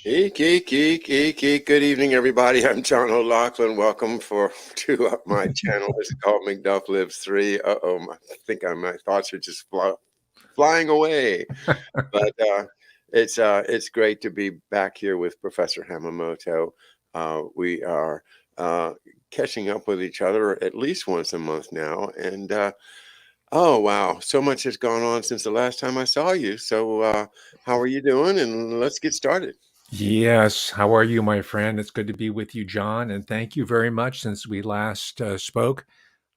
Eek, eek, eek, eek, eek. Good evening, everybody. I'm John O'Loughlin. Welcome to my channel. It's called McDuff Lives 3. I think my thoughts are just flying away. But it's great to be back here with Professor Hamamoto. We are catching up with each other at least once a month now. And oh, wow, so much has gone on since the last time I saw you. So how are you doing? And let's get started. Yes. How are you, my friend? It's good to be with you, John. And thank you very much. Since we last spoke,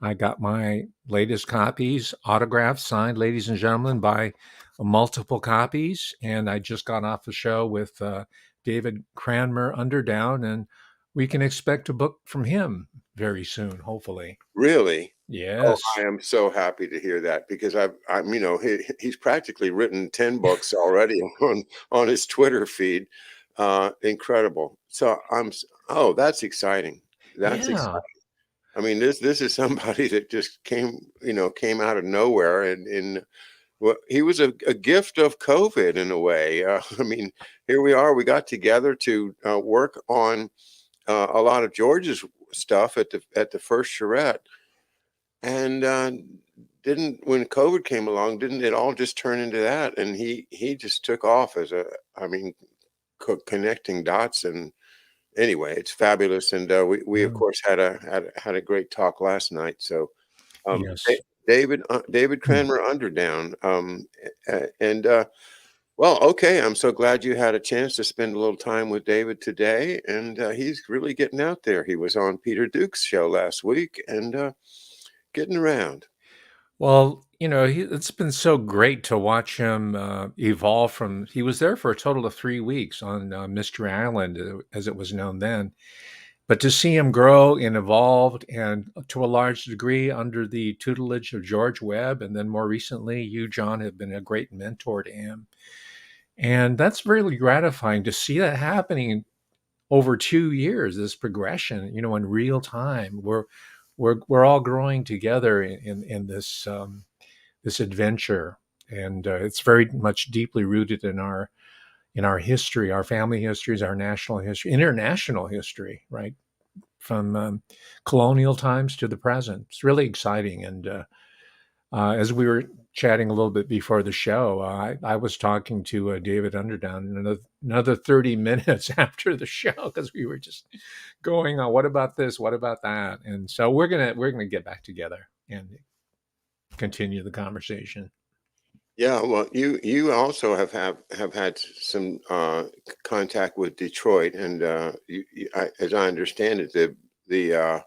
I got my latest copies, autographed, signed, ladies and gentlemen, by multiple copies. And I just got off the show with David Cranmer Underdown, and we can expect a book from him very soon, hopefully. Really? Oh, I Yes. am so happy to hear that because he's practically written 10 books already on his Twitter feed. Incredible. So oh, that's exciting. That's Yeah. exciting. I mean, this is somebody that just came out of nowhere and well, he was a gift of COVID in a way. I mean, here we are. We got together to work on a lot of George's stuff at the first charrette. And didn't when COVID came along, didn't it all just turn into that? And he just took off as I mean, connecting dots. And anyway, it's fabulous. And we of Yeah. course had a great talk last night. So Yes. David Cranmer Underdown, and well, okay. I'm so glad you had a chance to spend a little time with David today, and he's really getting out there. He was on Peter Duke's show last week, and getting around. Well, it's been so great to watch him evolve from. He was there for a total of 3 weeks on Mystery Island, as it was known then. But to see him grow and evolved, and to a large degree under the tutelage of George Webb, and then more recently, you, John, have been a great mentor to him. And that's really gratifying to see that happening over 2 years, this progression, in real time. We're all growing together in this adventure, and it's very much deeply rooted in our history, our family histories, our national history, international history, right, from colonial times to the present. It's really exciting. And as we were chatting a little bit before the show, I was talking to David Underdown another 30 minutes after the show, because we were just going on, what about this, what about that? And so we're gonna get back together and continue the conversation. Yeah, well, you also have had some contact with Detroit, and as I understand it, the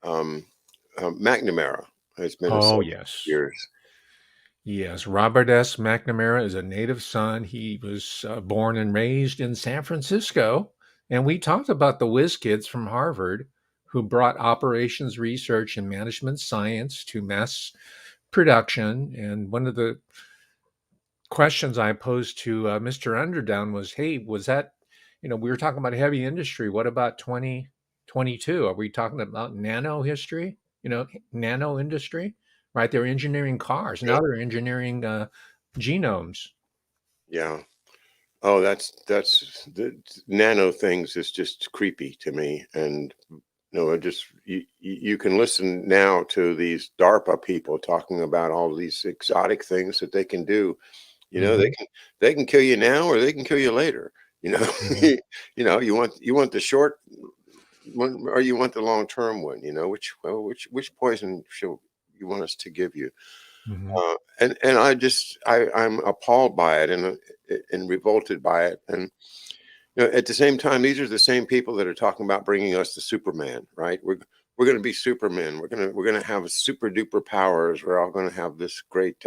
um, McNamara has been Oh, associated yes. years. Yes, Robert S. McNamara is a native son. He was born and raised in San Francisco. And we talked about the whiz kids from Harvard who brought operations research and management science to mass production. And one of the questions I posed to Mr. Underdown was, hey, was that, we were talking about heavy industry. What about 2022? Are we talking about nano history, nano industry, right? They're engineering cars. Yeah, Now they're engineering genomes. yeah. Oh, that's the nano things is just creepy to me, and it just you can listen now to these DARPA people talking about all these exotic things that they can do. Hmm. They can kill you now or they can kill you later. You know, Hmm. you want the short one or you want the long term one. Which poison should you want us to give you? Hmm. And I'm appalled by it and revolted by it. And at the same time, these are the same people that are talking about bringing us the Superman, right? We're going to be Supermen. We're going to have super duper powers. We're all going to have this great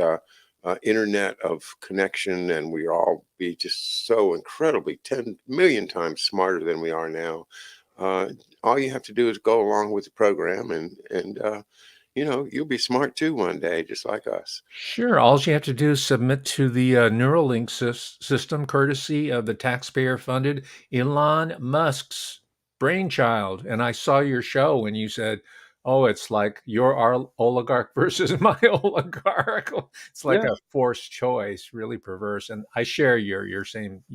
internet of connection, and we all be just so incredibly 10 million times smarter than we are now. Uh, all you have to do is go along with the program, and you'll be smart too one day, just like us. Sure. All you have to do is submit to the Neuralink system, courtesy of the taxpayer-funded Elon Musk's brainchild. And I saw your show when you said, "Oh, it's like your oligarch versus my oligarch." It's like Yeah. a forced choice, really perverse. And I share your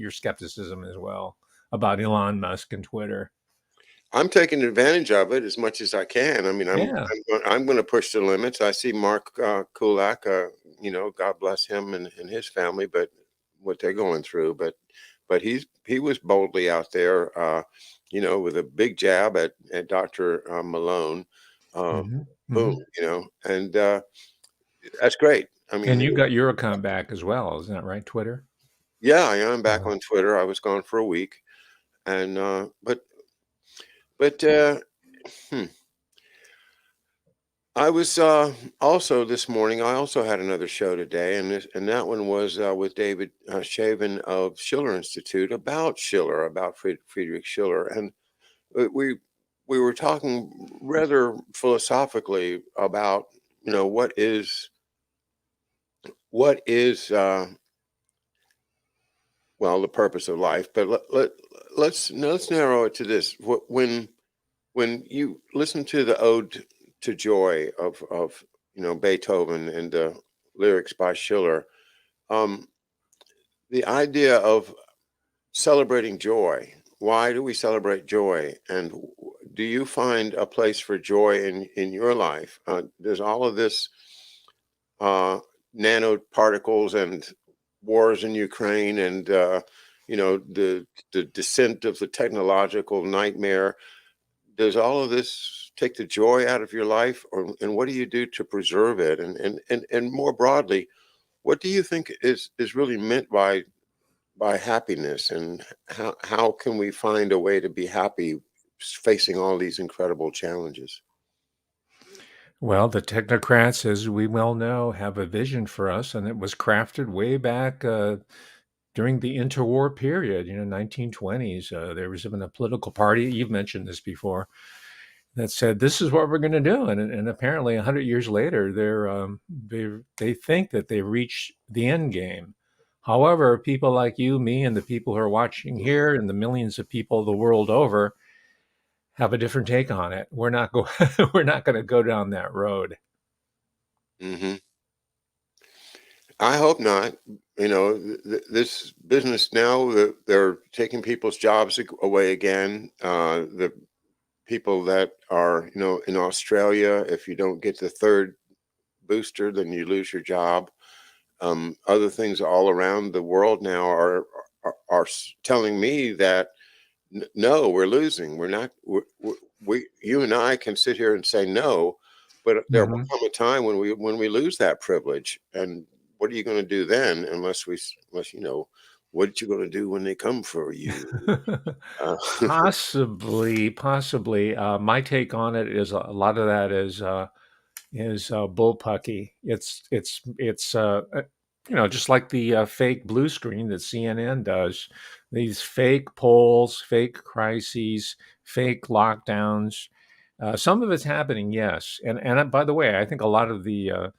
skepticism as well about Elon Musk and Twitter. I'm taking advantage of it as much as I can. I mean, Yeah. I'm going to push the limits. I see Mark Kulak, God bless him and his family, but what they're going through. But he was boldly out there, with a big jab at Dr. Malone. Uh, Hmm. Boom, Hmm. and that's great. I And mean, you got your account back as well, isn't that right? Twitter. yeah, I am back Uh, on Twitter. I was gone for a week, and but. Hmm. I was also this morning. I also had another show today, and that one was with David Shaven of Schiller Institute about Schiller, about Friedrich Schiller, and we were talking rather philosophically about what is well, the purpose of life, but let's narrow it to this. When you listen to the Ode to Joy of Beethoven and the lyrics by Schiller, um, the idea of celebrating joy. Why do we celebrate joy? And do you find a place for joy in your life? There's all of this uh, nanoparticles and wars in Ukraine and the descent of the technological nightmare. Does all of this take the joy out of your life, and what do you do to preserve it? And more broadly, what do you think is really meant by happiness, and how can we find a way to be happy facing all these incredible challenges? well, the technocrats, as we well know, have a vision for us, and it was crafted way back during the interwar period, 1920s. There was even a political party, you've mentioned this before, that said, "This is what we're going to do," and apparently 100 years later, they think that they reached the end game. However, people like you, me, and the people who are watching here, and the millions of people the world over, have a different take on it. We're not go we're not going to go down that road. Hmm. I hope not. This business now, they're taking people's jobs away again. The people that are, in Australia, if you don't get the third booster, then you lose your job. Other things all around the world now are telling me that no, we're losing. We're not. You and I can sit here and say no, but there will Mhm. come a time when we lose that privilege. And what are you going to do then? Unless what you going to do when they come for you? Uh, Possibly. My take on it is a lot of that is bullpucky. It's just like the fake blue screen that CNN does. These fake polls, fake crises, fake lockdowns. Some of it's happening, yes. And by the way, I think a lot of the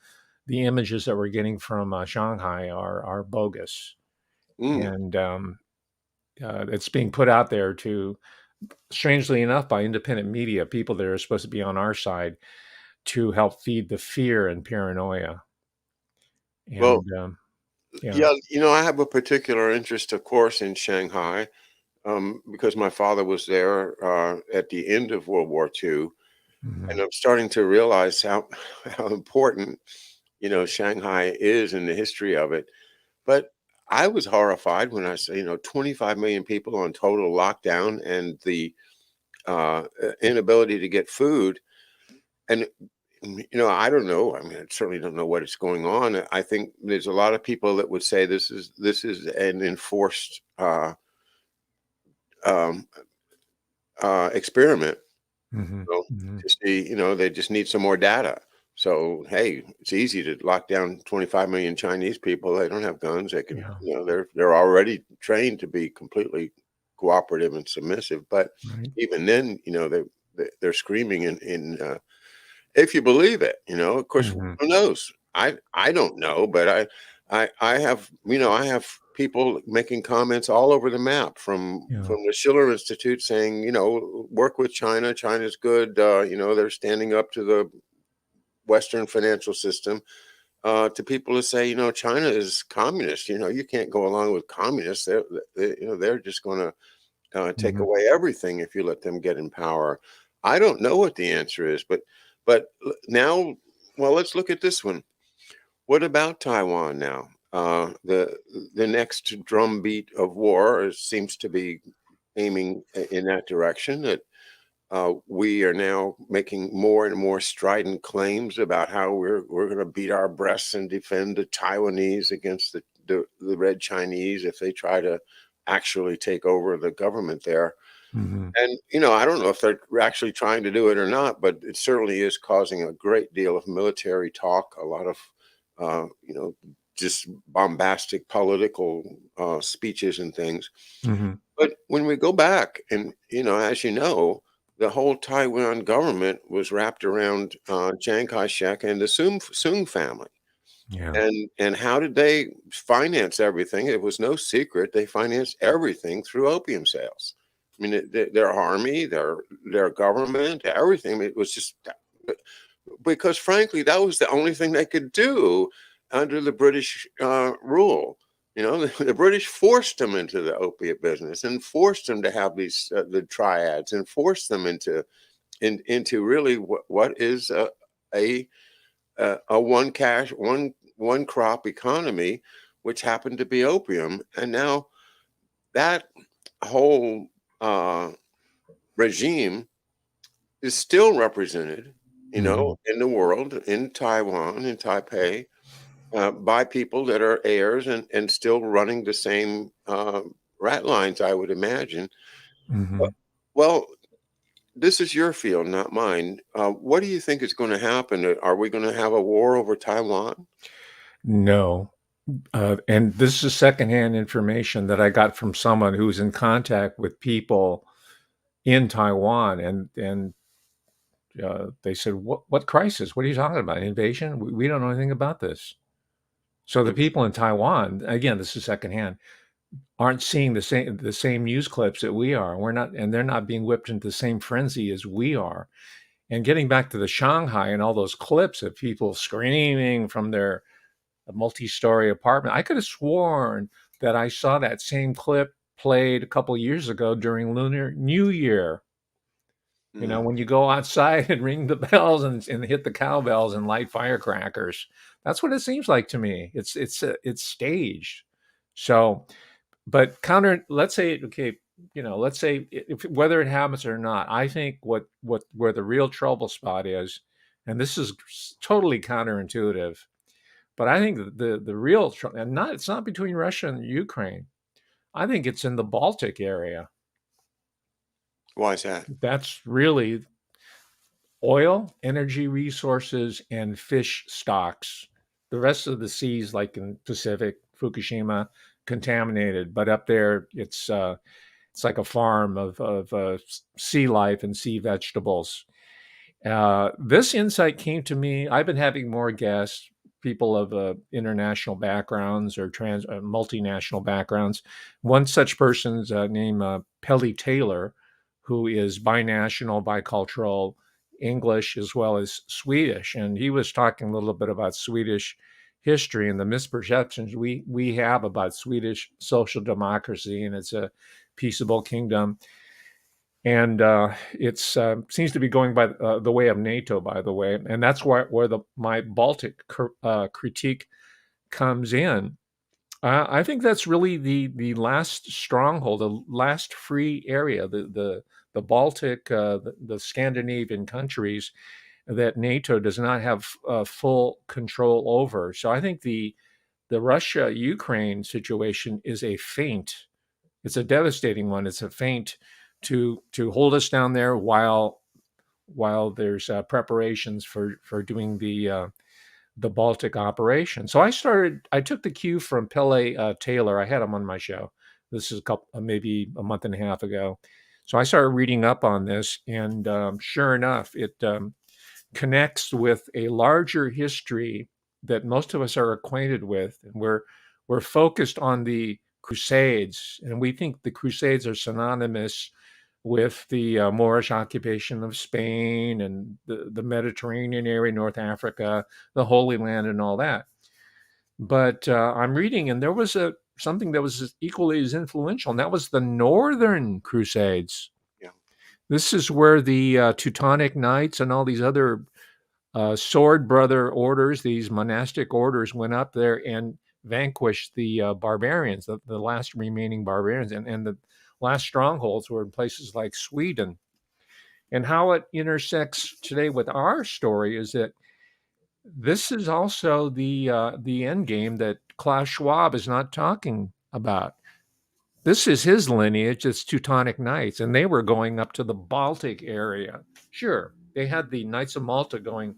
images that we're getting from Shanghai are bogus, mm, and it's being put out there to, strangely enough, by independent media, people that are supposed to be on our side, to help feed the fear and paranoia. well, And yeah. yeah, I have a particular interest, of course, in Shanghai, because my father was there at the end of World War II, and Mhm. I'm starting to realize how how important Shanghai is in the history of it. But I was horrified when I saw 25 million people on total lockdown and the inability to get food. And I don't know. I mean, I certainly don't know what is going on. I think there's a lot of people that would say this is an enforced um, experiment. Mhm. So Mhm. to see, they just need some more data. So hey, it's easy to lock down 25 million Chinese people. They don't have guns. They can, Yeah. they're already trained to be completely cooperative and submissive. But Right. even then, they're screaming in if you believe it. Of course, Mhm. who knows? I don't know, but I have I have people making comments all over the map Yeah. from the Schiller Institute saying work with China. China's good. They're standing up to the Western financial system. To people who say China is communist. You can't go along with communists. They're just going to take Mhm. away everything if you let them get in power. I don't know what the answer is, but now, well, let's look at this one. What about Taiwan now? The next drumbeat of war seems to be aiming in that direction. That we are now making more and more strident claims about how we're going to beat our breasts and defend the Taiwanese against the Red Chinese if they try to actually take over the government there. Mhm. And I don't know if they're actually trying to do it or not, but it certainly is causing a great deal of military talk, a lot of just bombastic political speeches and things. Mhm. But when we go back, and as you know, the whole Taiwan government was wrapped around Chiang Kai-shek and the Soong family. Yeah. And how did they finance everything? It was no secret. They financed everything through opium sales. I mean, their army, their government, everything. It was just because, frankly, that was the only thing they could do under the British rule. The British forced them into the opiate business and forced them to have these the triads and forced them into really what is a a one crop economy, which happened to be opium. And now that whole regime is still represented, Mhm. in the world, in Taiwan, in Taipei, by people that are heirs and still running the same rat lines, I would imagine. But, Mhm. well, this is your field, not mine. What do you think is going to happen? Are we going to have a war over Taiwan? No. And this is secondhand information that I got from someone who's in contact with people in Taiwan, and they said, "What crisis? What are you talking about? Invasion? We don't know anything about this." So the And people in Taiwan, again, this is secondhand, aren't seeing the same news clips that we are. We're not, and they're not being whipped into the same frenzy as we are. And getting back to the Shanghai and all those clips of people screaming from their multi-story apartment, I could have sworn that I saw that same clip played a couple years ago during Lunar New Year. mm, When you go outside and ring the bells and hit the cowbells and light firecrackers, that's what it seems like to me. It's staged. So, but counter, let's say, okay, let's say if whether it happens or not, I think what where the real trouble spot is, and this is totally counterintuitive, but I think the real and not it's not between Russia and Ukraine. I think it's in the Baltic area. why is that? That's really oil, energy resources, and fish stocks. The rest of the seas, like in Pacific, Fukushima, contaminated, but up there it's like a farm of sea life and sea vegetables. This insight came to me. I've been having more guests, people of international backgrounds or multinational backgrounds. One such person's named Pelly Taylor, who is binational, bicultural, English as well as Swedish, and he was talking a little bit about Swedish history and the misperceptions we have about Swedish social democracy, and it's a peaceable kingdom, and it's seems to be going by the way of NATO, by the way, and that's where my Baltic critique comes in. I think that's really the last stronghold, the last free area, the Baltic, the Scandinavian countries that NATO does not have full control over. So I think the Russia Ukraine situation is a feint. It's a devastating one. It's a feint to hold us down there while there's preparations for doing the Baltic operation. So I took the cue from Pele Taylor. I had him on my show. This is a couple, maybe a month and a half ago. So I started reading up on this, and sure enough, it connects with a larger history that most of us are acquainted with, and we're focused on the Crusades, and we think the Crusades are synonymous with the Moorish occupation of Spain and the Mediterranean area, North Africa, the Holy Land, and all that. But I'm reading, and there was something that was equally as influential, and that was the Northern Crusades. Yeah. This is where the Teutonic Knights and all these other sword brother orders, these monastic orders, went up there and vanquished the barbarians, the last remaining barbarians, and the last strongholds were in places like Sweden. And how it intersects today with our story is that this is also the end game that Klaus Schwab is not talking about. This is his lineage, it's Teutonic Knights, and they were going up to the Baltic area. Sure, they had the Knights of Malta going,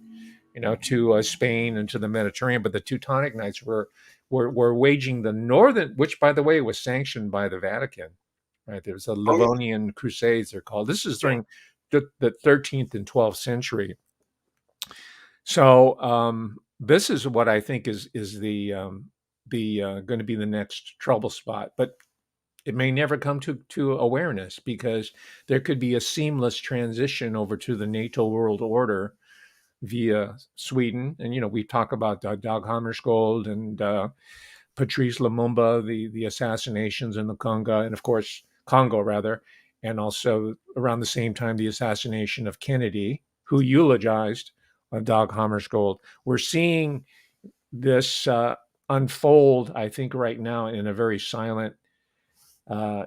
to Spain and to the Mediterranean, but the Teutonic Knights were waging the northern, which by the way was sanctioned by the Vatican. Right, there was the Oh yeah. Livonian Crusades. They're called. This is Yeah. during the 13th and 12th century. So this is what I think is the going to be the next trouble spot, but it may never come to awareness because there could be a seamless transition over to the NATO world order via Sweden. And, we talk about Dag Hammarskjöld and Patrice Lumumba, the assassinations in the Congo, and of course, Congo rather, and also around the same time, the assassination of Kennedy, who eulogized Dag Hammarskjöld. We're seeing this unfold, I think, right now in a very silent, uh,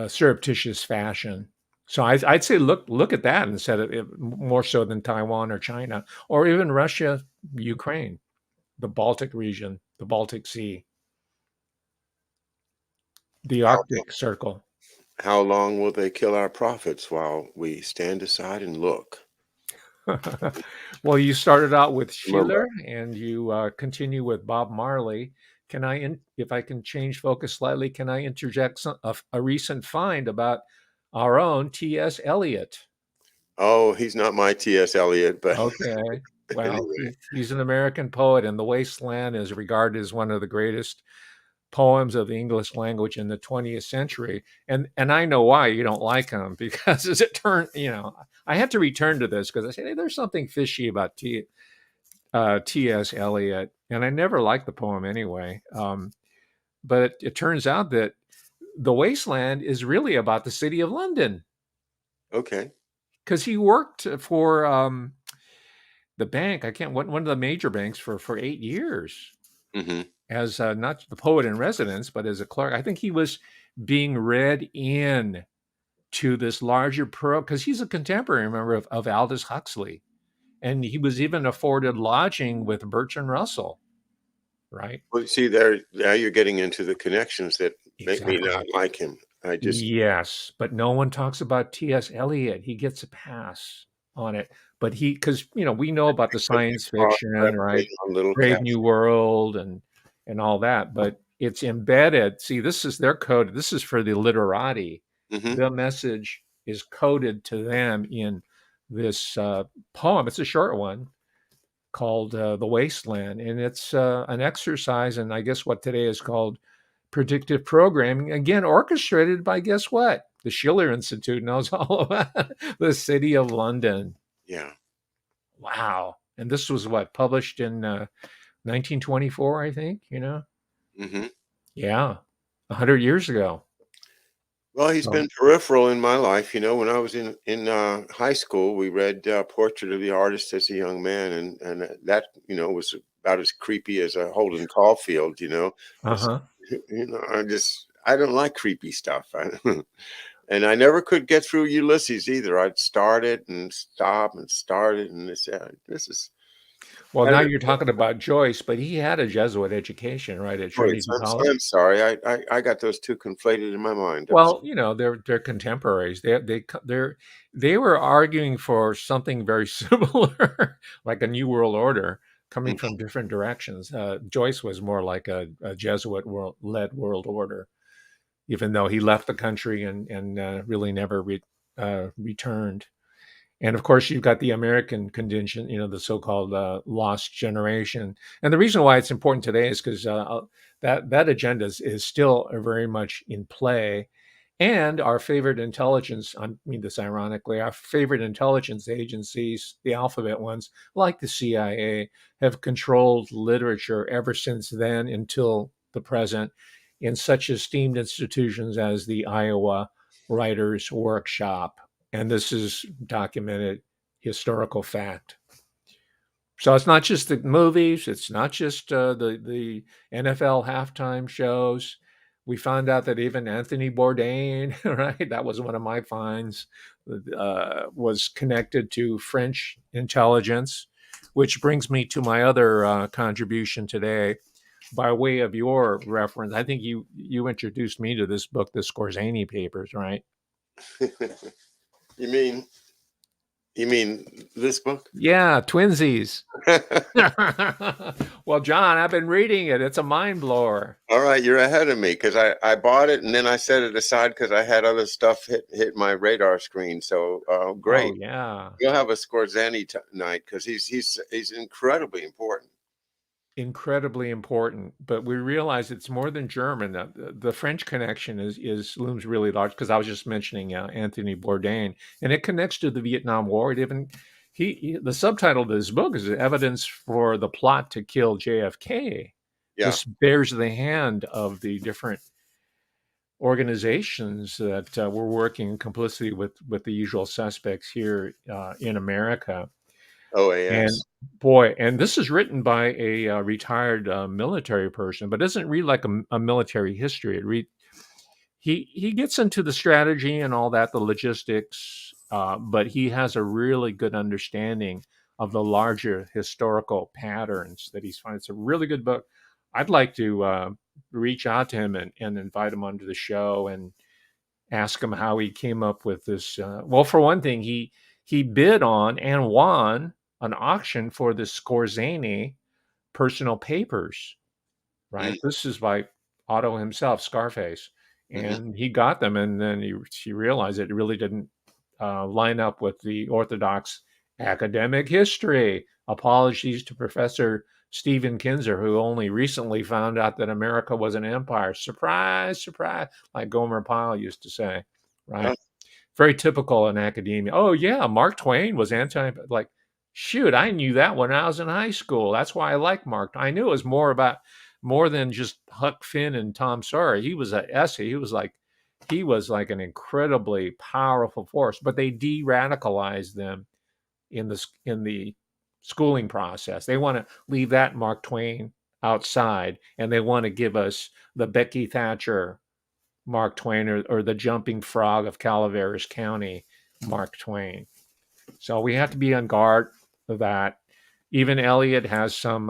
surreptitious fashion. So I'd say look at that instead of more so than Taiwan or China or even Russia, Ukraine, the Baltic region, the Baltic Sea, the How Arctic Circle. how long will they kill our prophets while we stand aside and look? Well, you started out with Remember, Schiller and you continue with Bob Marley. If I can change focus slightly, can I interject a recent find about our own T.S. Eliot? oh, he's not my T.S. Eliot, but Okay. Well, anyway. he's an American poet, and The Wasteland is regarded as one of the greatest poems of the English language in the 20th century. And I know why you don't like him because as it turned, I had to return to this because I said, hey, there's something fishy about T.S. Eliot, and I never liked the poem anyway. But it turns out that The Wasteland is really about the city of London Okay. because he worked for the bank. I can't one of the major banks for 8 years Hmm. as not the poet in residence, but as a clerk. I think he was being read in to this larger pro because he's a contemporary member of Aldous Huxley, and he was even afforded lodging with Bertrand Russell. Right? Well, see, there now you're getting into the connections that make me Exactly. not like him. I just Yes, but no one talks about T.S. Eliot. He gets a pass on it, but because we know about the put me science across fiction, referee right? on Little Brave Cats. New World and all that, but it's embedded. See, this is their code. This is for the literati. Hmm. The message is coded to them in this poem. It's a short one called "The Wasteland," and it's an exercise, and I guess what today is called predictive programming, again orchestrated by guess what? The Schiller Institute knows all about the city of London. Yeah. Wow. And this was what published in 1924, I think, Hmm. Yeah. 100 years ago. Well, he's So been peripheral in my life. When I was in high school, we read Portrait of the Artist as a Young Man, and that was about as creepy as a Holden Caulfield. It's, uh-huh. I don't like creepy stuff. And I never could get through Ulysses either. I'd start it and stop and start it, and this is. Well, I now don't you're talking about Joyce, but he had a Jesuit education, right, at Wait, Trinity College. I'm sorry. I got those two conflated in my mind. I'm Well, they're contemporaries. They were arguing for something very similar, like a New World Order, coming sorry. from different directions. Joyce was more like a Jesuit led world order, even though he left the country and really never returned. And of course, you've got the American contingent, the so-called lost generation. And the reason why it's important today is because that agenda is still very much in play. And our favorite intelligence, I mean this ironically, our favorite intelligence agencies, the alphabet ones, like the CIA, have controlled literature ever since then until the present in such esteemed institutions as the Iowa Writers Workshop. And this is documented historical fact. So it's not just the movies. It's not just the NFL halftime shows. We found out that even Anthony Bourdain, right, that was one of my finds, was connected to French intelligence, which brings me to my other contribution today. By way of your reference, I think you introduced me to this book, the Scorzani Papers, right? You mean this book? Yeah, twinsies. Well, John, I've been reading it. It's a mind blower. All right, you're ahead of me because I bought it and then I set it aside because I had other stuff hit my radar screen. So Oh great, yeah, you'll have a Scorzani night because he's incredibly important. incredibly important. But we realize it's more than German. The French connection is looms really large because I was just mentioning Anthony Bourdain, and it connects to the Vietnam War. It even the subtitle of this book is "Evidence for the Plot to Kill JFK." Yeah. This bears the hand of the different organizations that were working in complicity with the usual suspects here in America. And OAS. boy, and this is written by a retired military person, but doesn't read like a military history. He gets into the strategy and all that, the logistics, but he has a really good understanding of the larger historical patterns that he's finding. It's a really good book. I'd like to reach out to him and invite him onto the show and ask him how he came up with this. Well, for one thing, he bid on and won an auction for the Scorzani personal papers. Right, Mm, this is by Otto himself, Scarface, mhm. and he got them, and then he realized it really didn't line up with the orthodox academic history. Apologies to Professor Stephen Kinzer, who only recently found out that America was an empire. Surprise, surprise, like Gomer Pyle used to say, Uh, right? Very typical in academia. Oh yeah, Mark Twain was anti. Like, shoot, I knew that when I was in high school. That's why I like Mark. I knew it was more than just Huck Finn and Tom Sawyer. He was an essay. He was like an incredibly powerful force. But they de-radicalized them in the schooling process. They want to leave that Mark Twain outside, and they want to give us the Becky Thatcher Mark Twain, or the jumping frog of Calaveras County, Mark Twain. So we have to be on guard of that. Even Eliot has some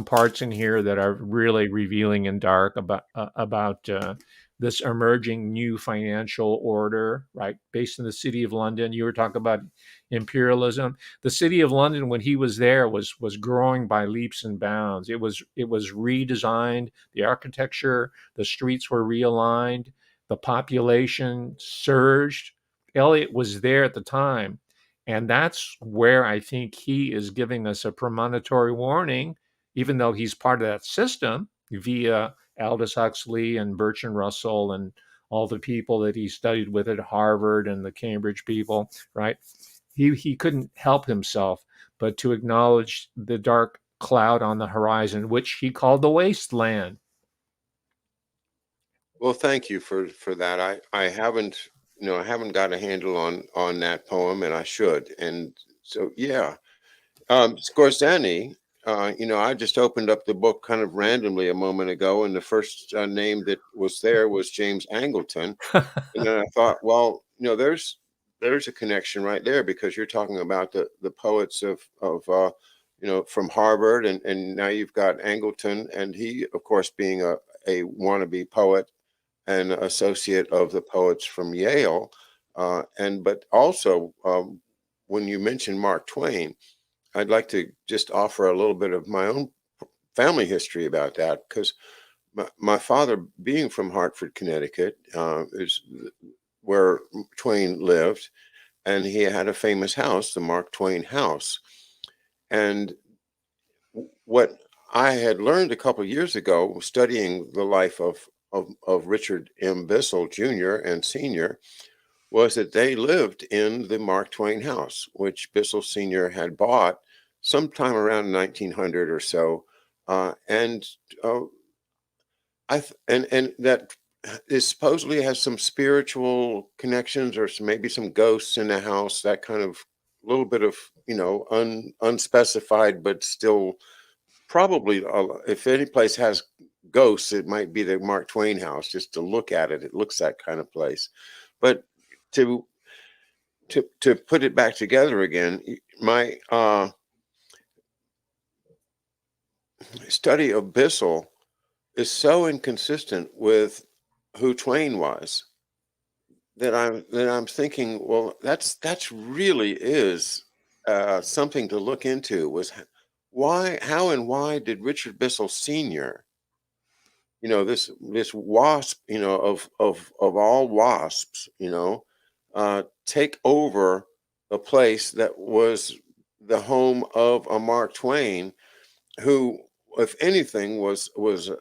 parts in here that are really revealing and dark about this emerging new financial order, right? Based in the City of London. You were talking about imperialism. The City of London, when he was there, was growing by leaps and bounds. It was redesigned. The architecture, the streets were realigned. The population surged. Eliot was there at the time, and that's where I think he is giving us a premonitory warning, even though he's part of that system via Aldous Huxley and Bertrand Russell and all the people that he studied with at Harvard and the Cambridge people, right? He couldn't help himself but to acknowledge the dark cloud on the horizon, which he called the wasteland. well, thank you for that. I haven't I haven't got a handle on that poem, and I should. And so yeah, Scorzani. I just opened up the book kind of randomly a moment ago, and the first name that was there was James Angleton. And then I thought, well, there's a connection right there because you're talking about the poets of from Harvard, and now you've got Angleton, and he, of course, being a wannabe poet and associate of the poets from Yale, and but also when you mention Mark Twain, I'd like to just offer a little bit of my own family history about that because my father, being from Hartford, Connecticut, is where Twain lived, and he had a famous house, the Mark Twain House. And what I had learned a couple of years ago, studying the life of Richard M. Bissell Jr. and Sr., was that they lived in the Mark Twain house, which Bissell Sr. had bought sometime around 1900 or so. And And that is supposedly has some spiritual connections or maybe some ghosts in the house, that kind of little bit of, unspecified, but still probably, if any place has ghosts, it might be the Mark Twain house. Just to look at it, it looks that kind of place. But to to put it back together again, my study of Bissell is so inconsistent with who Twain was that I'm thinking, well, that's really is something to look into. Was why, how, and why did Richard Bissell Sr., this wasp, of all wasps, take over a place that was the home of a Mark Twain, who, if anything, was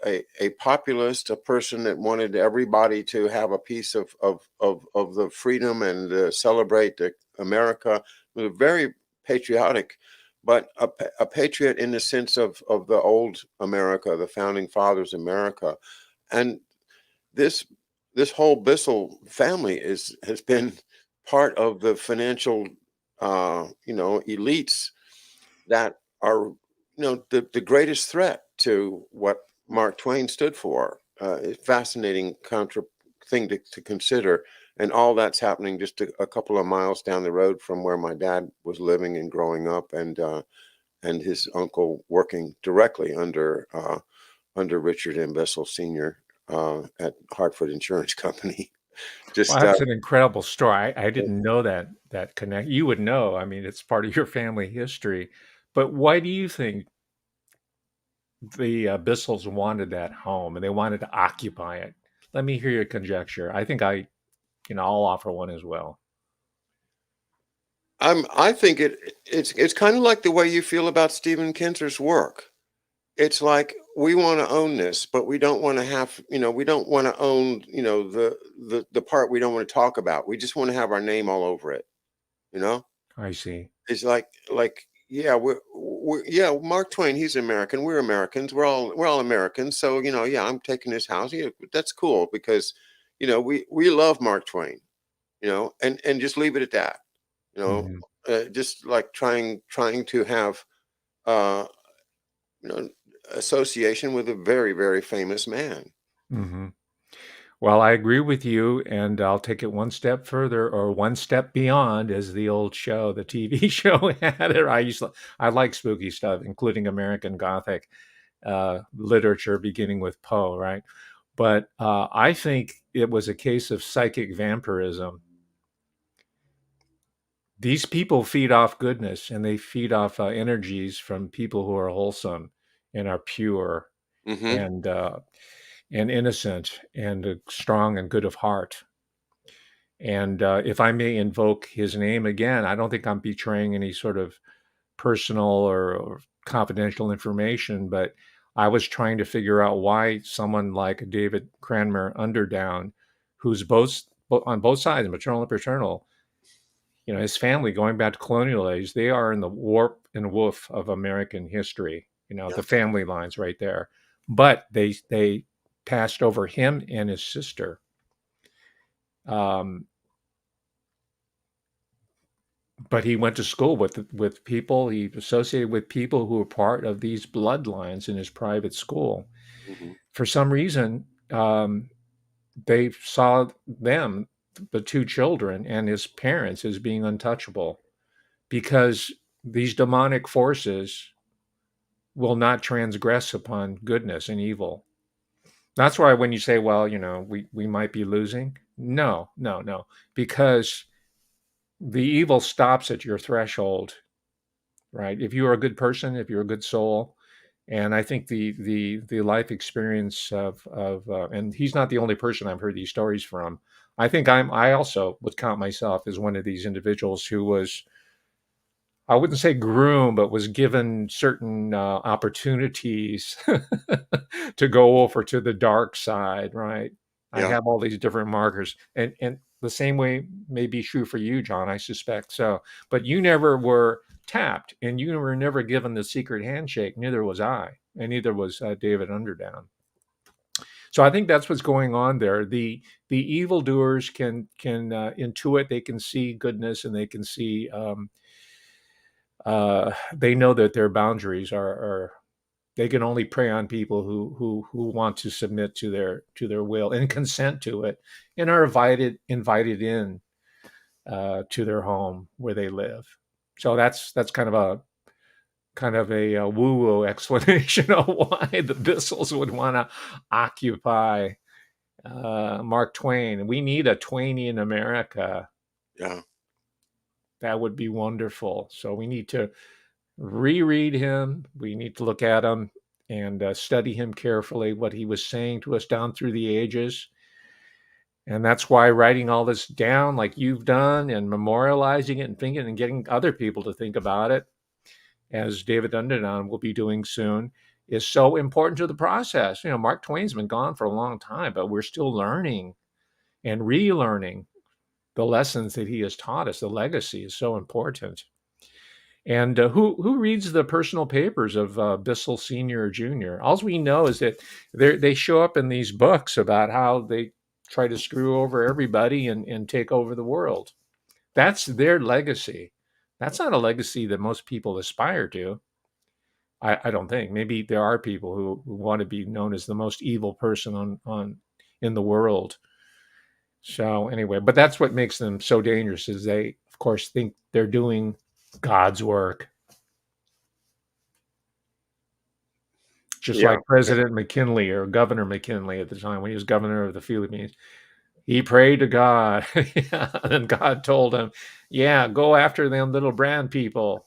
a populist, a person that wanted everybody to have a piece of the freedom and celebrate America. Was very patriotic, but a patriot in the sense of the old America, the founding fathers' America. And this this whole Bissell family has been part of the financial elites that are, the greatest threat to what Mark Twain stood for. It's fascinating thing to consider, and all that's happening just a couple of miles down the road from where my dad was living and growing up, and his uncle working directly under Richard M. Bissell Sr. At Hartford Insurance Company. Well, Just that's an incredible story. I didn't know that connect. You would know. I mean, it's part of your family history. But why do you think the Bissells wanted that home and they wanted to occupy it? Let me hear your conjecture. I think I'll offer one as well. I think it's kind of like the way you feel about Stephen Kinzer's work. It's like, we want to own this, but we don't want to we don't want to own, the part we don't want to talk about. We just want to have our name all over it, you know? I see. It's like, yeah, yeah, Mark Twain, he's American. We're Americans. We're all Americans. So, yeah, I'm taking his house. Yeah, that's cool because, we love Mark Twain, and just leave it at that, you know, Hmm. just like trying to have, uh, you know, association with a very, very famous man. Hmm. Well, I agree with you, and I'll take it one step further or one step beyond, as the old show, the TV show had it. I like spooky stuff, including American Gothic literature, beginning with Poe, right? But I think it was a case of psychic vampirism. These people feed off goodness, and they feed off energies from people who are wholesome and are pure Hmm. and uh, and innocent and strong and good of heart. And if I may invoke his name again, I don't think I'm betraying any sort of personal or confidential information, but I was trying to figure out why someone like David Cranmer Underdown, who's on both sides, maternal and paternal, his family going back to colonial age, they are in the warp and woof of American history, Yeah. the family lines right there. But they passed over him and his sister. Um, but he went to school with people. He associated with people who were part of these bloodlines in his private school. Hmm. For some reason, they saw them, the two children, and his parents as being untouchable because these demonic forces will not transgress upon goodness and evil. That's why when you say, well, we might be losing, no, no, no, because the evil stops at your threshold, right? If you are a good person, if you're a good soul, and I think the life experience of and he's not the only person I've heard these stories from. I think I also would count myself as one of these individuals who was, I wouldn't say groomed, but was given certain opportunities to go over to the dark side, right? I Yeah. have all these different markers, and the same way may be true for you, John. I suspect so. But you never were tapped, and you were never given the secret handshake. Neither was I, and neither was David Underdown. So I think that's what's going on there. The evildoers can intuit, they can see goodness, and they can see they know that their boundaries are they can only prey on people who want to submit to their will and consent to it, and are invited in to their home where they live. So that's kind of a woo woo explanation of why the Bissels would want to occupy Mark Twain. We need a Twainian America. Yeah. That would be wonderful. So we need to reread him. We need to look at him and study him carefully, what he was saying to us down through the ages. And that's why writing all this down, like you've done, and memorializing it and thinking and getting other people to think about it, as David Undenon will be doing soon, is so important to the process. You know, Mark Twain's been gone for a long time, but we're still learning and relearning the lessons that he has taught us. The legacy is so important. And who reads the personal papers of Bissell Senior or Junior? All we know is that they show up in these books about how they try to screw over everybody and take over the world. That's their legacy. That's not a legacy that most people aspire to. I don't think. Maybe there are people who want to be known as the most evil person on in the world. So anyway, but that's what makes them so dangerous is they, of course, think they're doing God's work. Just Yeah. like President McKinley or Governor McKinley at the time when he was governor of the Philippines. He prayed to God. Yeah, and God told him, yeah, go after them little brown people.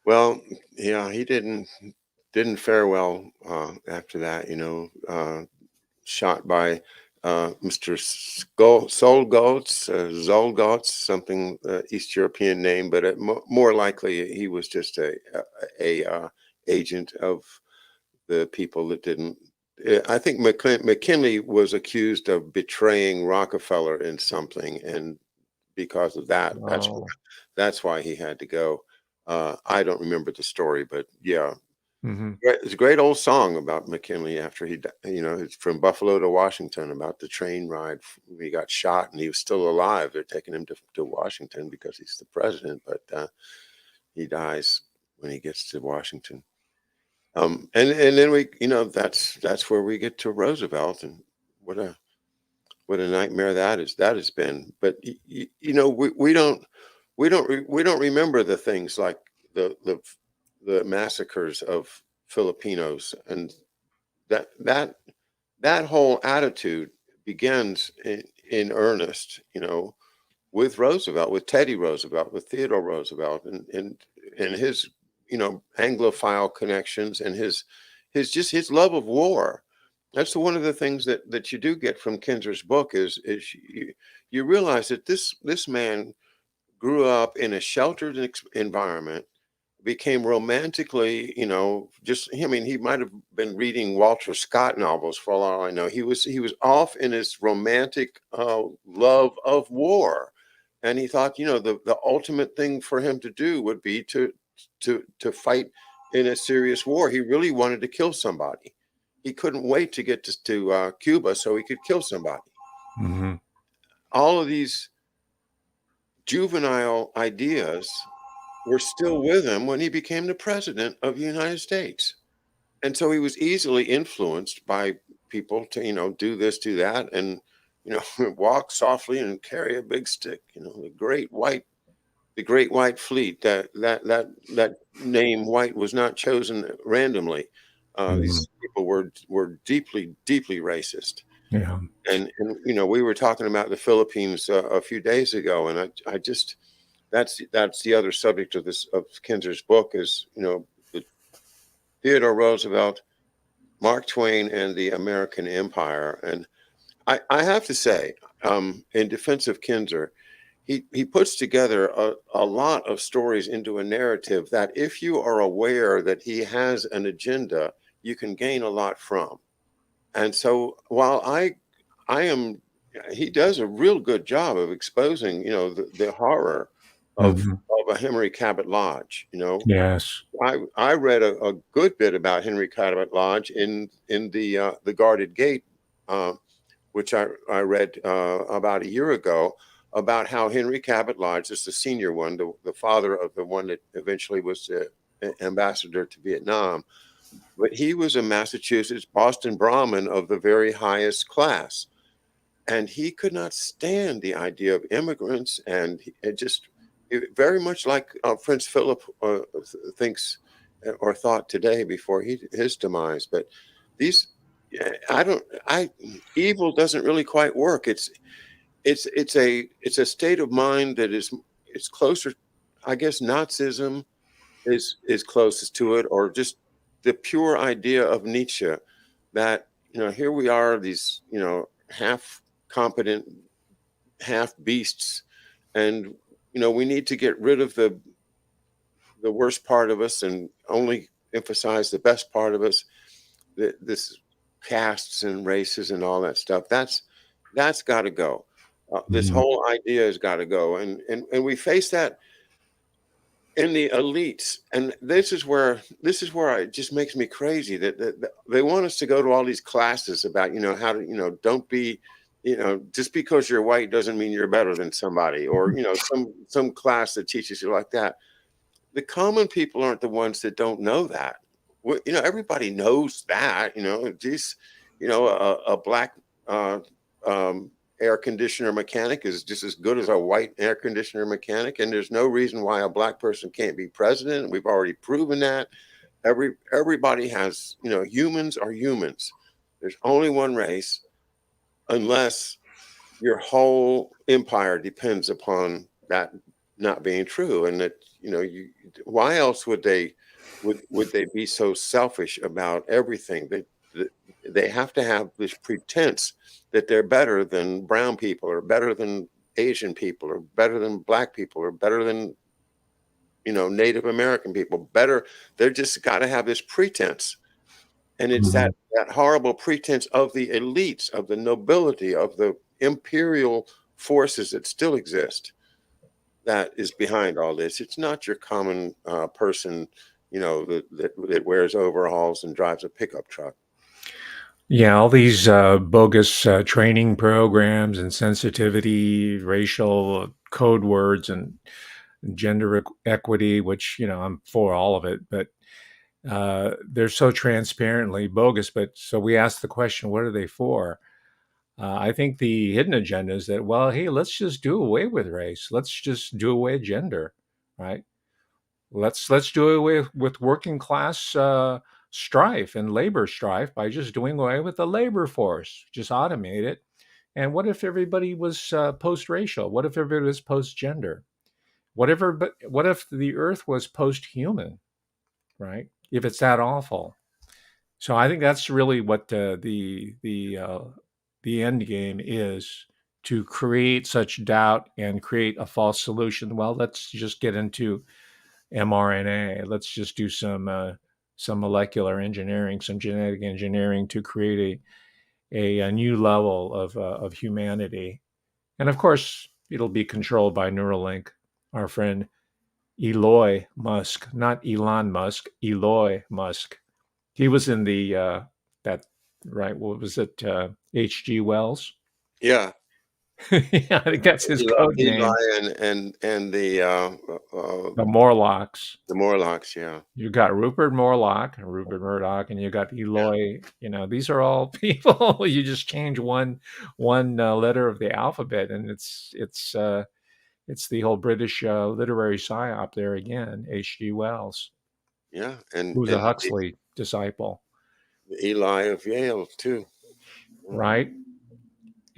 Well, yeah, he didn't fare well after that. Shot by Mr. Solgots, Zolgots, something East European name, but more likely he was just a agent of the people that didn't. I think McKinley was accused of betraying Rockefeller in something, and because of that, Oh. that's why he had to go. I don't remember the story, but yeah, Hmm. it's a great old song about McKinley after it's from Buffalo to Washington about the train ride. He got shot and he was still alive. They're taking him to Washington because he's the president, but he dies when he gets to Washington. And then that's where we get to Roosevelt, and what a what a nightmare that has been. But we don't remember the things like the massacres of Filipinos, and that that that whole attitude begins in earnest, with Roosevelt, with Teddy Roosevelt, with Theodore Roosevelt, and his Anglophile connections, and his love of war. That's one of the things that you do get from Kinser's book is you realize that this man grew up in a sheltered environment, became romantically, just I mean, he might have been reading Walter Scott novels for all I know. He was off in his romantic love of war, and he thought, the ultimate thing for him to do would be to fight in a serious war. He really wanted to kill somebody. He couldn't wait to get to Cuba so he could kill somebody. Hmm. All of these juvenile ideas were still with him when he became the president of the United States. And so he was easily influenced by people to, do this, do that, and, walk softly and carry a big stick, the great white fleet. That name white was not chosen randomly. Hmm. These people were deeply, deeply racist. Yeah. And we were talking about the Philippines a few days ago, and I just that's the other subject of Kinser's book is the Theodore Roosevelt, Mark Twain, and the American Empire. And I have to say, in defense of Kinser, he puts together a lot of stories into a narrative that if you are aware that he has an agenda, you can gain a lot from. And so while I am, he does a real good job of exposing, the horror of Mhm. of a Henry Cabot Lodge. Yes. I read a good bit about Henry Cabot Lodge in the Guarded Gate, uh, which I read about a year ago, about how Henry Cabot Lodge is the senior one, the father of the one that eventually was ambassador to Vietnam. But he was a Massachusetts Boston Brahmin of the very highest class, and he could not stand the idea of immigrants, and very much like Prince Philip thinks or thought today before his demise. But these, I don't, I evil doesn't really quite work. It's a state of mind that it's closer. I guess Nazism is closest to it, or just the pure idea of Nietzsche that here we are, these half competent half beasts, and we need to get rid of the worst part of us and only emphasize the best part of us. This castes and races and all that stuff, that's got to go. This Mhm. whole idea has got to go, and we face that in the elites. And this is where it just makes me crazy that they want us to go to all these classes about how to don't be just because you're white doesn't mean you're better than somebody, or some class that teaches you like that. The common people aren't the ones that don't know that. Everybody knows that. Geez, a black uh, um, air conditioner mechanic is just as good as a white air conditioner mechanic, and there's no reason why a black person can't be president. We've already proven that. Everybody has, humans are humans. There's only one race, unless your whole empire depends upon that not being true. And that why else would they be so selfish about everything? They have to have this pretense that they're better than brown people, or better than Asian people, or better than black people, or better than Native American people. Better, they're just got to have this pretense. And it's Mhm. that horrible pretense of the elites, of the nobility, of the imperial forces that still exist, that is behind all this. It's not your common person, that wears overalls and drives a pickup truck. Yeah, all these bogus training programs and sensitivity, racial code words, and gender equity, which I'm for all of it, but they're so transparently bogus. But so we ask the question, what are they for? I think the hidden agenda is that, well, hey, let's just do away with race. Let's just do away with gender, right? Let's do away with working class strife and labor strife by just doing away with the labor force. Just automate it. And what if everybody was post-racial? What if everybody was post-gender? Whatever, but what if the Earth was post-human? Right? If it's that awful. So I think that's really what the end game is, to create such doubt and create a false solution. Well, let's just get into mRNA. Let's just do some molecular engineering, some genetic engineering to create a new level of humanity. And of course, it'll be controlled by Neuralink, our friend Eloy Musk, not Elon Musk, Eloy Musk. He was in the that right. What was it? H.G. Wells. Yeah, Yeah, I think that's his code name. Eli and The Morlocks. the Morlocks. Yeah, You got Rupert Morlock, Rupert Murdoch, and you got yeah, Eloy. These are all people. You just change one letter of the alphabet, and it's the whole British literary psyop there again. H.G. Wells, yeah, and who's a and Huxley disciple, Eli of Yale too. Yeah, right?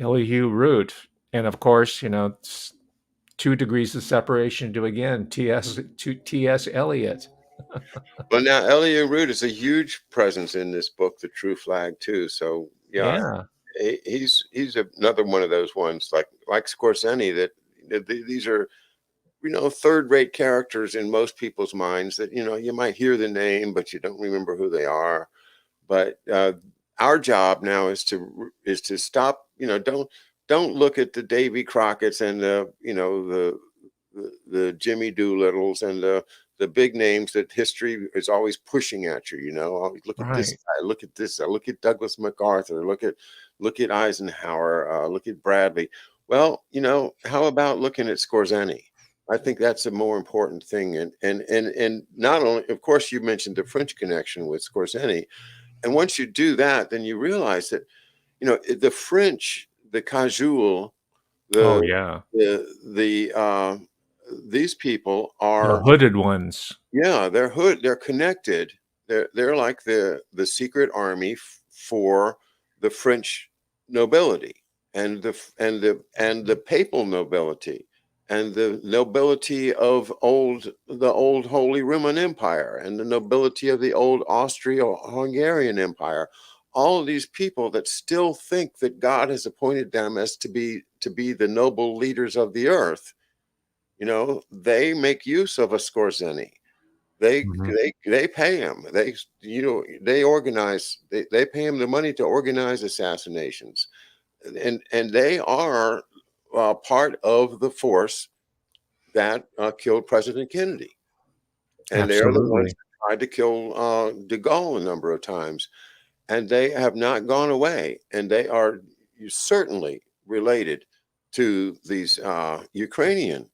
Elihu Root, and of course, 2 degrees of separation to again T.S. Eliot. but now Elia Root is a huge presence in this book, The True Flag, too. So yeah, Yeah, he's another one of those ones, like Scorsese, that these are third-rate characters in most people's minds, that you might hear the name, but you don't remember who they are. But our job now is to stop. Don't look at the Davy Crockett's and the the Jimmy Doolittles and the big names that history is always pushing at you. Oh, look at this Right. guy, look at this, look at Douglas MacArthur, look at Eisenhower, look at Bradley. Well, how about looking at Scorzeni? I think that's a more important thing. And not only, of course, you mentioned the French connection with Scorzeni. And once you do that, then you realize that, the French, the Cajoul, Oh, the yeah. these people The are, hooded ones. yeah, they're connected. They're like the secret army for the French nobility and the papal nobility and the nobility of the old Holy Roman Empire and the nobility of the old Austro-Hungarian Empire. All of these people that still think that God has appointed them as to be the noble leaders of the earth, they make use of a Scorzeni. They Mhm. they pay him. They organize. They pay him the money to organize assassinations, and they are part of the force that killed President Kennedy, and they are the ones Absolutely. that tried to kill de Gaulle a number of times, and they have not gone away, and they are certainly related to these Ukrainian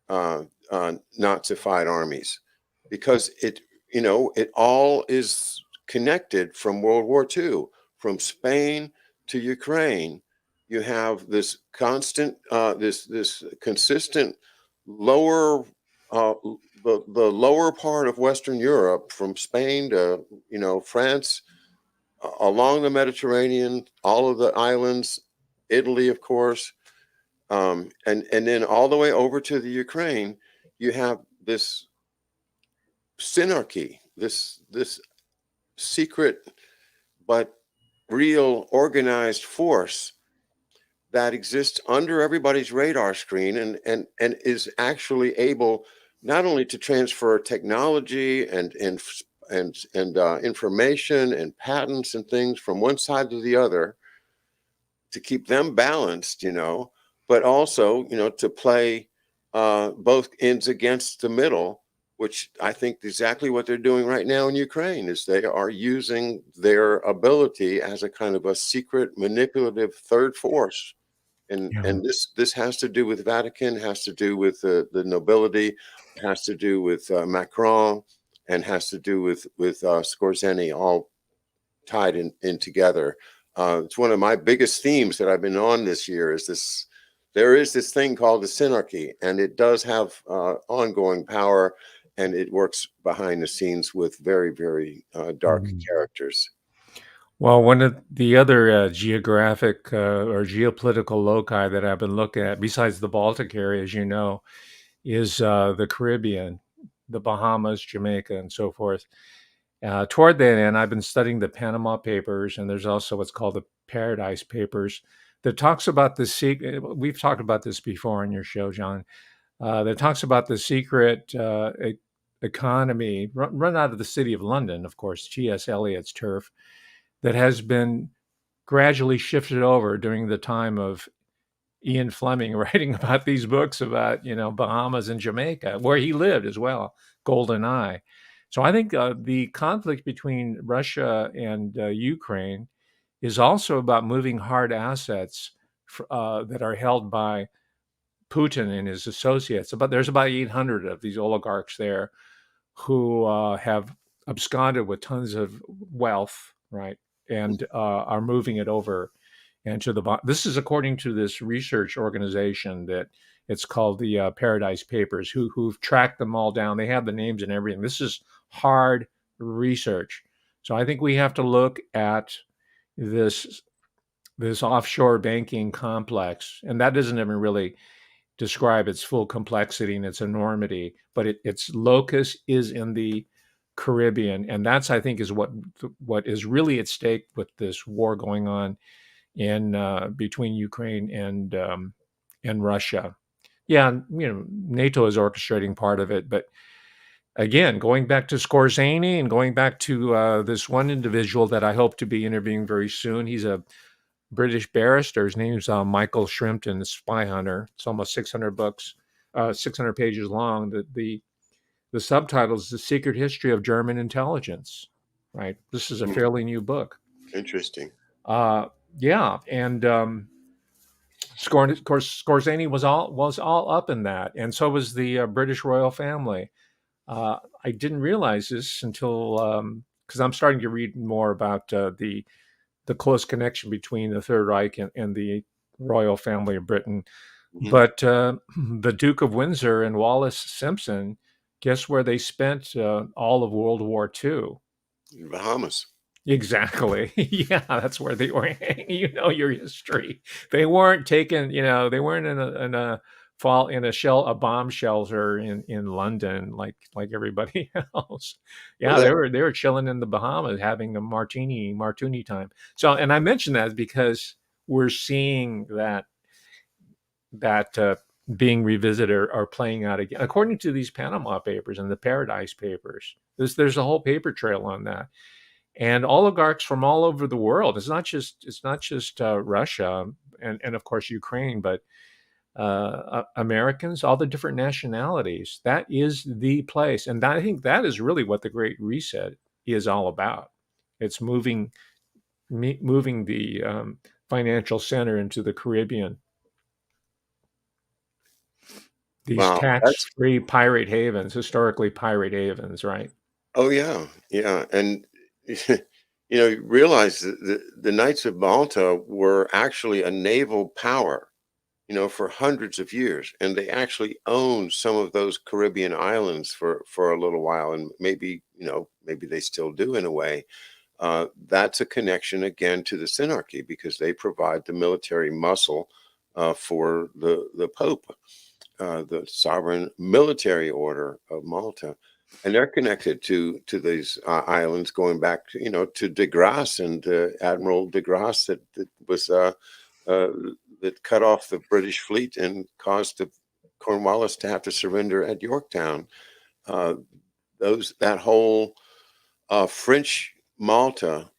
Nazified armies, because it all is connected from World War II, from Spain to Ukraine. You have this constant, this consistent lower, the lower part of Western Europe, from Spain to France, along the Mediterranean, all of the islands, Italy, of course, and then all the way over to the Ukraine, you have this synarchy, this secret but real organized force that exists under everybody's radar screen, and is actually able not only to transfer technology and information and patents and things from one side to the other to keep them balanced, but also, to play both ends against the middle, which I think exactly what they're doing right now in Ukraine is they are using their ability as a kind of a secret manipulative third force. Yeah. And this has to do with Vatican, has to do with the nobility, has to do with Macron, and has to do with Scorzeni, all tied in together. It's one of my biggest themes that I've been on this year is this. There is this thing called the synarchy, and it does have ongoing power, and it works behind the scenes with very, very dark Mhm. characters. Well, one of the other geographic or geopolitical loci that I've been looking at, besides the Baltic area, as you know, is the Caribbean, the Bahamas, Jamaica, and so forth. Toward that end, I've been studying the Panama Papers, and there's also what's called the Paradise Papers that talks about the secret. We've talked about this before on your show, John. That talks about the secret economy run out of the city of London, of course, T.S. Eliot's turf, that has been gradually shifted over during the time of Ian Fleming writing about these books about, Bahamas and Jamaica, where he lived as well, Golden Eye. So I think the conflict between Russia and Ukraine is also about moving hard assets that are held by Putin and his associates. But there's about 800 of these oligarchs there who have absconded with tons of wealth, right, and are moving it over and to the this is according to this research organization that it's called the Paradise Papers, who've tracked them all down. They have the names and everything. This is hard research. So I think we have to look at this offshore banking complex, and that doesn't even really describe its full complexity and its enormity, but its locus is in the Caribbean, and that's, I think, is what is really at stake with this war going on in between Ukraine and Russia. Yeah, NATO is orchestrating part of it, but again, going back to Skorzeny and going back to this one individual that I hope to be interviewing very soon. He's a British barrister. His name's Michael Shrimpton, the spy hunter. It's almost 600 books 600 pages long. The subtitle is The Secret History of German Intelligence, right? This is a Hmm. fairly new book. Interesting. Uh, yeah, and of course, Scorzani was all up in that, and so was the British royal family. I didn't realize this until because I'm starting to read more about the close connection between the Third Reich and the royal family of Britain. Hmm. But the Duke of Windsor and Wallace Simpson, guess where they spent all of World War II? Bahamas. Exactly. Yeah, that's where they were. You know your history. They weren't taken. They weren't in a fall in a bomb shelter in London like everybody else. Well, Yeah, they were chilling in the Bahamas having a martini time. So, and I mention that because we're seeing that being revisited or playing out again, according to these Panama Papers and the Paradise Papers. There's a whole paper trail on that, and oligarchs from all over the world. It's not just Russia and of course Ukraine, but Americans, all the different nationalities. That is the place, and I think that is really what the Great Reset is all about. It's moving the financial center into the Caribbean. These wow. That's tax-free pirate havens, historically pirate havens, right? oh yeah, yeah, and you realize that the Knights of Malta were actually a naval power, for hundreds of years, and they actually owned some of those Caribbean islands for a little while, and maybe they still do in a way. That's a connection again to the synarchy because they provide the military muscle for the Pope, the sovereign military order of Malta, and they're connected to these islands going back to De Grasse and Admiral De Grasse that was uh, that cut off the British fleet and caused the Cornwallis to have to surrender at Yorktown. Uh, that whole French Malta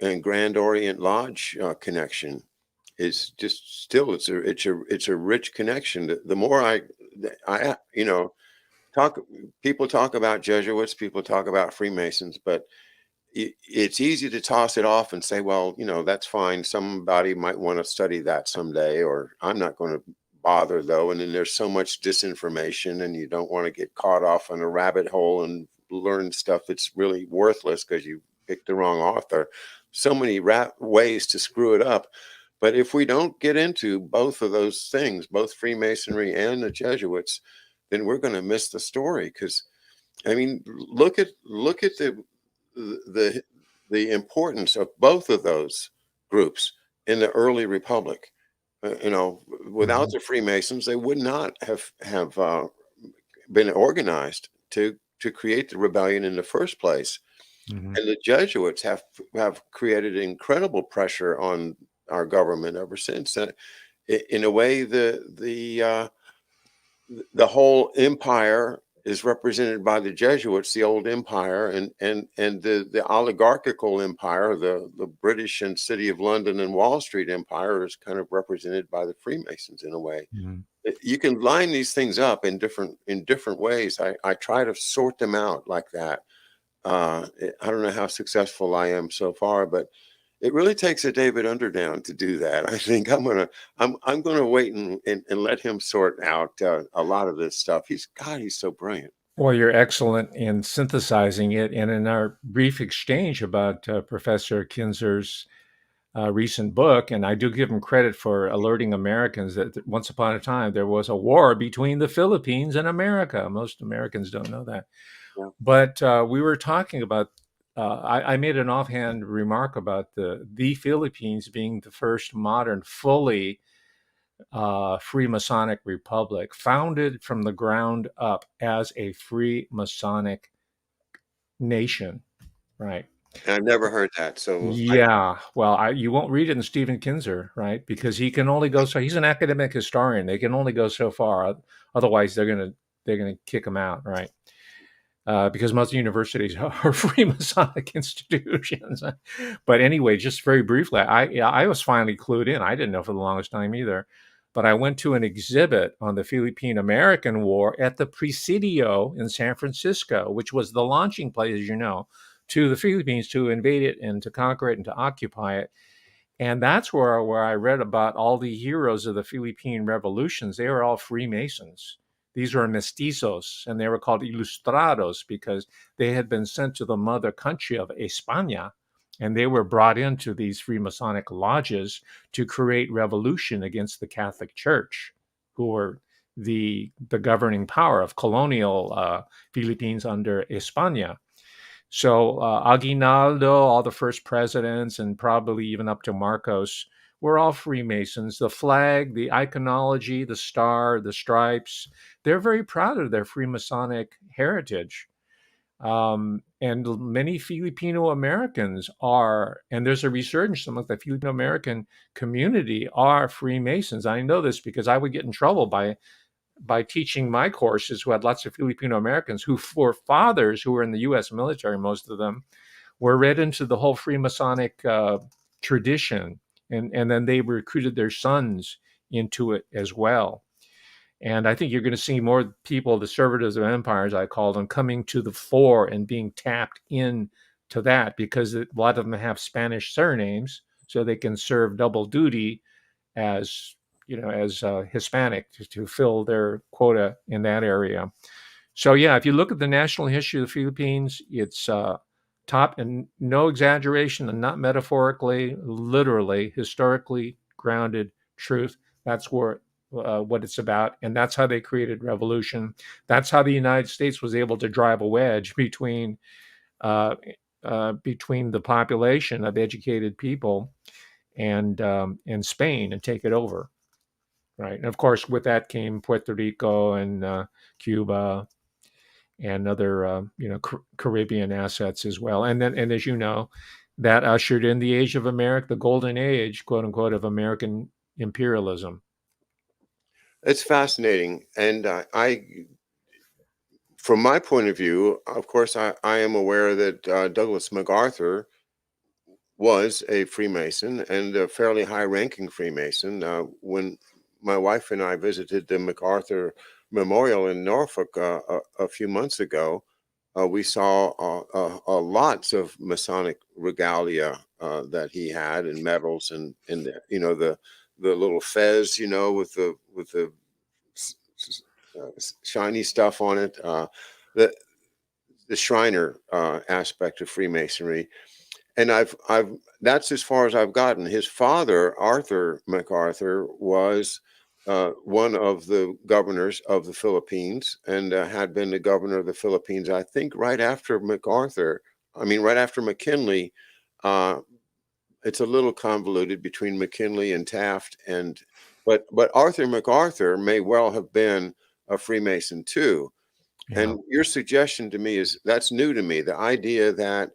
and Grand Orient Lodge connection is just still it's a rich connection. The more I talk people talk about Jesuits, people talk about Freemasons, but it's easy to toss it off and say, well, that's fine. Somebody might want to study that someday, or I'm not going to bother though. And then there's so much disinformation, and you don't want to get caught off on a rabbit hole and learn stuff that's really worthless because you picked the wrong author. So many ways to screw it up. But if we don't get into both of those things, both Freemasonry and the Jesuits, then we're going to miss the story. Because I mean, look at the the importance of both of those groups in the early republic. Without Mhm, the Freemasons, they would not have been organized to create the rebellion in the first place. mhm, And the Jesuits have created incredible pressure on our government ever since. In a way, the whole empire is represented by the Jesuits, the old empire, and the oligarchical empire, the British and City of London and Wall Street empire is kind of represented by the Freemasons in a way. mhm. You can line these things up in different ways. I try to sort them out like that. I don't know how successful I am so far, but it really takes a David Underdown to do that. I think I'm gonna wait and let him sort out a lot of this stuff. He's so brilliant. Well, you're excellent in synthesizing it. And in our brief exchange about Professor Kinzer's recent book, and I do give him credit for alerting Americans that once upon a time there was a war between the Philippines and America. Most Americans don't know that. Yeah. But we were talking about. I made an offhand remark about the Philippines being the first modern, fully Freemasonic republic, founded from the ground up as a Freemasonic nation, right? And I've never heard that. So Yeah, well, you won't read it in Stephen Kinzer, right? Because he can only go so. He's an academic historian. They can only go so far. Otherwise, they're gonna kick him out, right? Because most universities are free Masonic institutions. But anyway, just very briefly, I was finally clued in. I didn't know for the longest time either. but I went to an exhibit on the Philippine American War at the Presidio in San Francisco, which was the launching place, as you know, to the Philippines to invade it and to conquer it and to occupy it. And that's where I read about all the heroes of the Philippine revolutions. They were all Freemasons. These were mestizos, and they were called ilustrados because they had been sent to the mother country of España, and they were brought into these Freemasonic lodges to create revolution against the Catholic Church, who were the governing power of colonial Philippines under España. So Aguinaldo, all the first presidents, and probably even up to Marcos, were all Freemasons. The flag, the iconology, the star, the stripes, they're very proud of their Freemasonic heritage. And many Filipino Americans are, and there's a resurgence among the Filipino American community are Freemasons. I know this because I would get in trouble by teaching my courses who had lots of Filipino Americans who were fathers who were in the U.S. military, most of them, were read into the whole Freemasonic tradition. And then they recruited their sons into it as well. And I think you're going to see more people, the servitors of empires, I call them, coming to the fore and being tapped in to that because a lot of them have Spanish surnames, so they can serve double duty as as Hispanic to fill their quota in that area. So yeah, if you look at the national history of the Philippines, it's top and no exaggeration and not metaphorically, literally, historically grounded truth. That's where what it's about, and that's how they created revolution. That's how the United States was able to drive a wedge uh, between the population of educated people and Spain and take it over, right? And of course, with that came Puerto Rico and Cuba and other Caribbean assets as well. And as you know, that ushered in the age of America, the golden age, quote unquote, of American imperialism. It's fascinating, and from my point of view, of course, I am aware that Douglas MacArthur was a Freemason and a fairly high-ranking Freemason. When my wife and I visited the MacArthur Memorial in Norfolk a few months ago, we saw lots of Masonic regalia that he had and medals and the little fez, with the shiny stuff on it. The the Shriner aspect of Freemasonry, and I've that's as far as I've gotten. His father, Arthur MacArthur, was one of the governors of the Philippines and had been the governor of the Philippines, I think, right after MacArthur. I mean, right after McKinley. Uh, it's a little convoluted between McKinley and Taft, but Arthur MacArthur may well have been a Freemason too. Yeah, And your suggestion to me is that's new to me. The idea that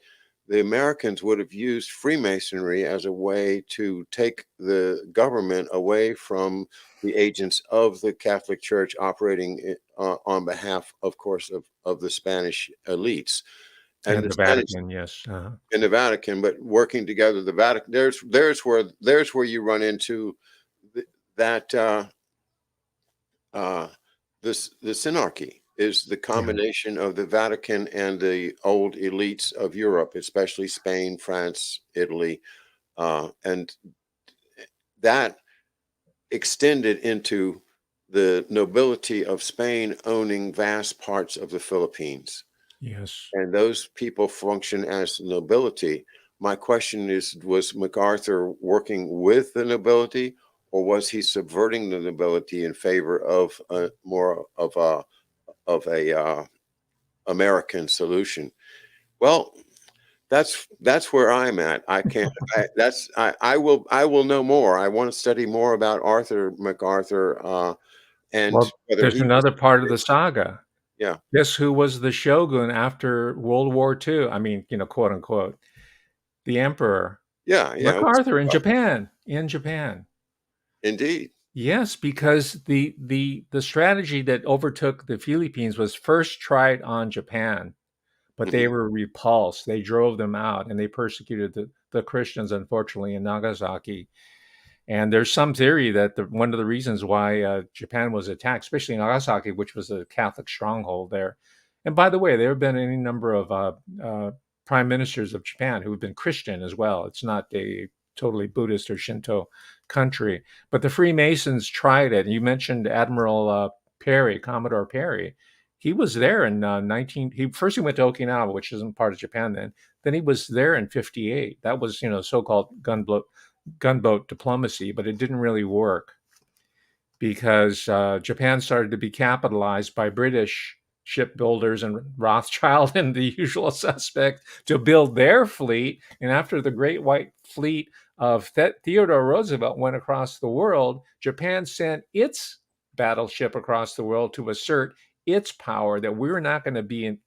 the Americans would have used Freemasonry as a way to take the government away from the agents of the Catholic Church operating on behalf, of course, of the Spanish elites and and the the Spanish Vatican, yes. in the Vatican, but working together, the Vatican. There's where you run into that uh, the synarchy is the Yeah, combination of the Vatican and the old elites of Europe, especially Spain, France, Italy, and that extended into the nobility of Spain owning vast parts of the Philippines. yes. And those people function as nobility. My question is, was MacArthur working with the nobility, or was he subverting the nobility in favor of more of a American solution? Well, that's where I'm at. I can't. I will know more. I want to study more about Arthur MacArthur and Well, whether there's he was. another part of the saga. Yeah, Guess who was the shogun after World War II? I mean, quote unquote, the emperor. yeah, yeah. It was, MacArthur in Japan. In Japan. indeed. Yes, because the strategy that overtook the Philippines was first tried on Japan, but they Hmm. were repulsed. They drove them out and they persecuted the Christians, unfortunately, in Nagasaki. And there's some theory that one of the reasons why Japan was attacked, especially Nagasaki, which was a Catholic stronghold there. And by the way, there have been any number of prime ministers of Japan who have been Christian as well. It's not a totally Buddhist or Shinto country, but the Freemasons tried it. You mentioned Admiral Perry, Commodore Perry. He was there in 19. He went to Okinawa, which isn't part of Japan then. Then he was there in 58. That was so-called gunboat diplomacy, but it didn't really work because Japan started to be capitalized by British shipbuilders and Rothschild and the usual suspect to build their fleet. And after the Great White Fleet of Theodore Roosevelt went across the world, Japan sent its battleship across the world to assert its power that we're not going to be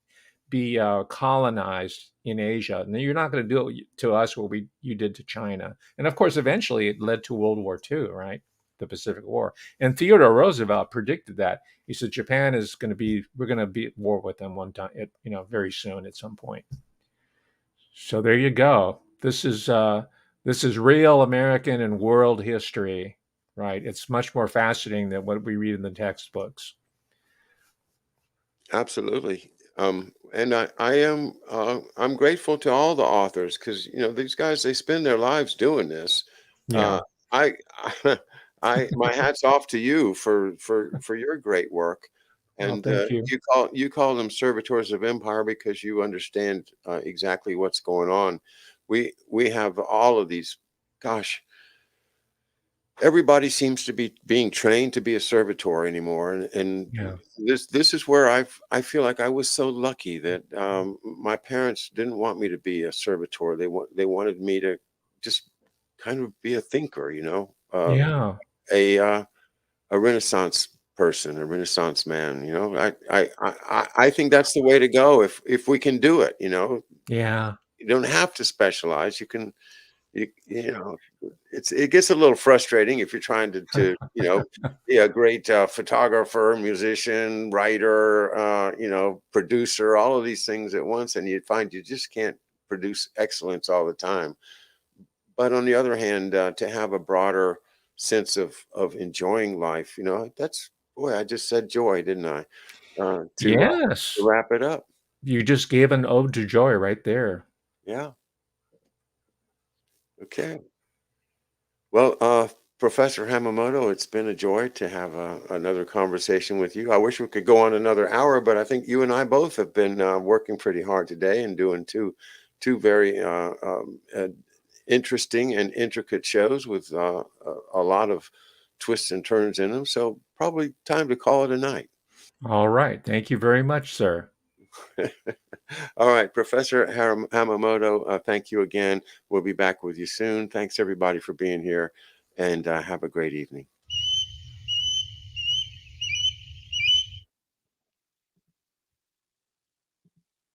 colonized in Asia. And you're not going to do it to us what you did to China. And of course, eventually it led to World War II, right? The Pacific War. And Theodore Roosevelt predicted that. He said Japan is going to we're going to be at war with them one time, very soon at some point. So there you go. This is real American and world history, right? It's much more fascinating than what we read in the textbooks. Absolutely. And I am I'm grateful to all the authors because these guys, they spend their lives doing this. Uh, Yeah. I I my hat's off to you for your great work. Oh, And thank you. you call them servitors of empire because you understand exactly what's going on. We have all of these. Gosh, everybody seems to be being trained to be a servitor anymore, and Yeah. this is where I feel like I was so lucky that my parents didn't want me to be a servitor. They wanted me to just kind of be a thinker, Yeah. a a Renaissance person, a Renaissance man. I think that's the way to go if we can do it. Yeah. You don't have to specialize. You can you know it gets a little frustrating if you're trying to be a great photographer, musician, writer, producer, all of these things at once, and you find you just can't produce excellence all the time. But on the other hand, to have a broader sense of enjoying life, that's, boy, I just said joy, didn't I? To Yes. wrap it up. You just gave an ode to joy right there. Yeah. Okay. Well, Professor Hamamoto, it's been a joy to have another conversation with you. I wish we could go on another hour, but I think you and I both have been working pretty hard today and doing two very interesting and intricate shows with a lot of twists and turns in them. So probably time to call it a night. All right. Thank you very much, sir. All right, Professor Hamamoto, thank you again. We'll be back with you soon. Thanks everybody for being here, and have a great evening.